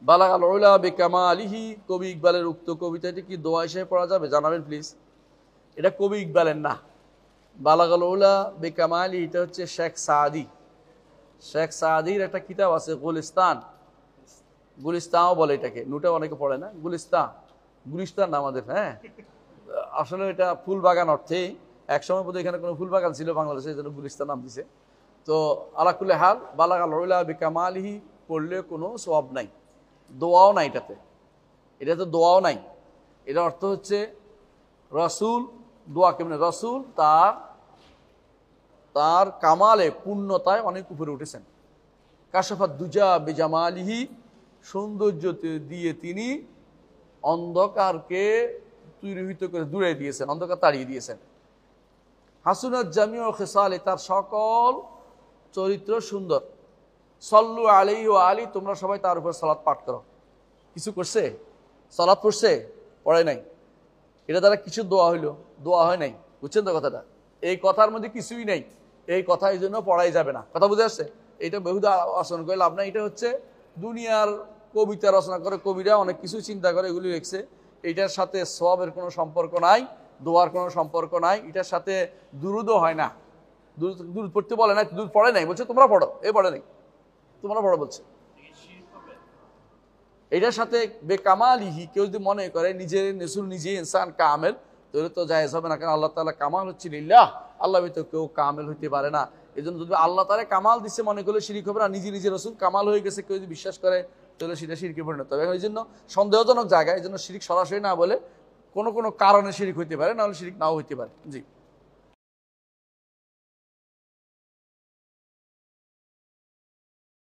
বালাগাল উলা বিকামালিহি, কবি ইকবালের উক্ত কবিতাটি কি দোয়া হিসেবে পড়া যাবে? জানাবেন প্লিজ। এটা কবি ইকবালের না। বালাগাল উলা বিকামালি এটা হচ্ছে শেখ সাদি। শেখ সাদির একটা কিতাব আছে গুলিস্তান, গুলিস্তানও বলে এটাকে, নুটা অনেকে পড়ে না, গুলিস্তান, গুলিস্তান আমাদের। হ্যাঁ, আসলে এটা ফুল বাগান অর্থে, একসময় বোধহয় এখানে কোনো ফুল বাগান ছিল বাংলাদেশে, এই জন্য গুলিস্তান নাম দিছে। তো আলাকুল্লে হাল বালাগাল উলা বিকামালিহি পড়লে কোনো সওয়াব নাই, দোয়াও নাই এটাতে, এটাতে দোয়াও নাই। এটার অর্থ হচ্ছে রসুল দোয়া কেমনে, রসুল তার কামালে পূর্ণতায় অনেক উপরে উঠেছেন। কাশাফাত দুজা বিজামালিহি, সৌন্দর্য দিয়ে তিনি অন্ধকারকে তুরিহিত করে দূরে দিয়েছেন, অন্ধকার তাড়িয়ে দিয়েছেন। হাসুনাত জামিউ খিসালে, তার সকল চরিত্র সুন্দর। সল্লু আলাইহি ওয়া আলি, তোমরা সবাই তার উপর সালাত পাঠ করো। কিছু করছে? সালাত পড়ছে? পড়ে নাই। এটা দ্বারা কিছু দোয়া হইল? দোয়া হয় নাই। বুঝছেন তো কথাটা? এই কথার মধ্যে কিছুই নেই, এই কথা এই জন্য পড়াই যাবে না। কথা বুঝে আসছে? এটা বেহুদা আচরণ করে লাভ নাই। এটা হচ্ছে দুনিয়ার কবিতা রচনা করে, কবিরা অনেক কিছু চিন্তা করে এগুলি লিখছে। এইটার সাথে সওয়াবের কোনো সম্পর্ক নাই, দোয়ার কোনো সম্পর্ক নাই। এটার সাথে দুরুদও হয় না। দুরুদ পড়তে বলে নাই, দুরুদ পড়ে নাই, বলছে তোমরা পড়ো, এ পড়ে নাই, তোমরা পড়ো বলছে। এটার সাথে বেকামালিহি, কেউ যদি মনে করে নিজের নসুল নিজে ইনসান কামেল, তাহলে তো জায়েজ হবে না। কারণ আল্লাহ তাআলা কামাল হচ্ছে লিল্লাহ, আল্লাহ তো কেউ কামেল হইতে পারে না। এই জন্য যদি আল্লাহ তাআলা কামাল দিচ্ছে মনে করলে শিরিক হবে না। নিজে নিজে রসুল কামাল হয়ে গেছে কেউ যদি বিশ্বাস করে, তাহলে সেটা শিরকে পরিণত হবে। এই জন্য সন্দেহজনক জায়গায়, এই জন্য শিরিক সরাসরি না বলে কোনো কোনো কারণে শিরিক হইতে পারে, নাহলে শিরিক নাও হইতে পারে। জি।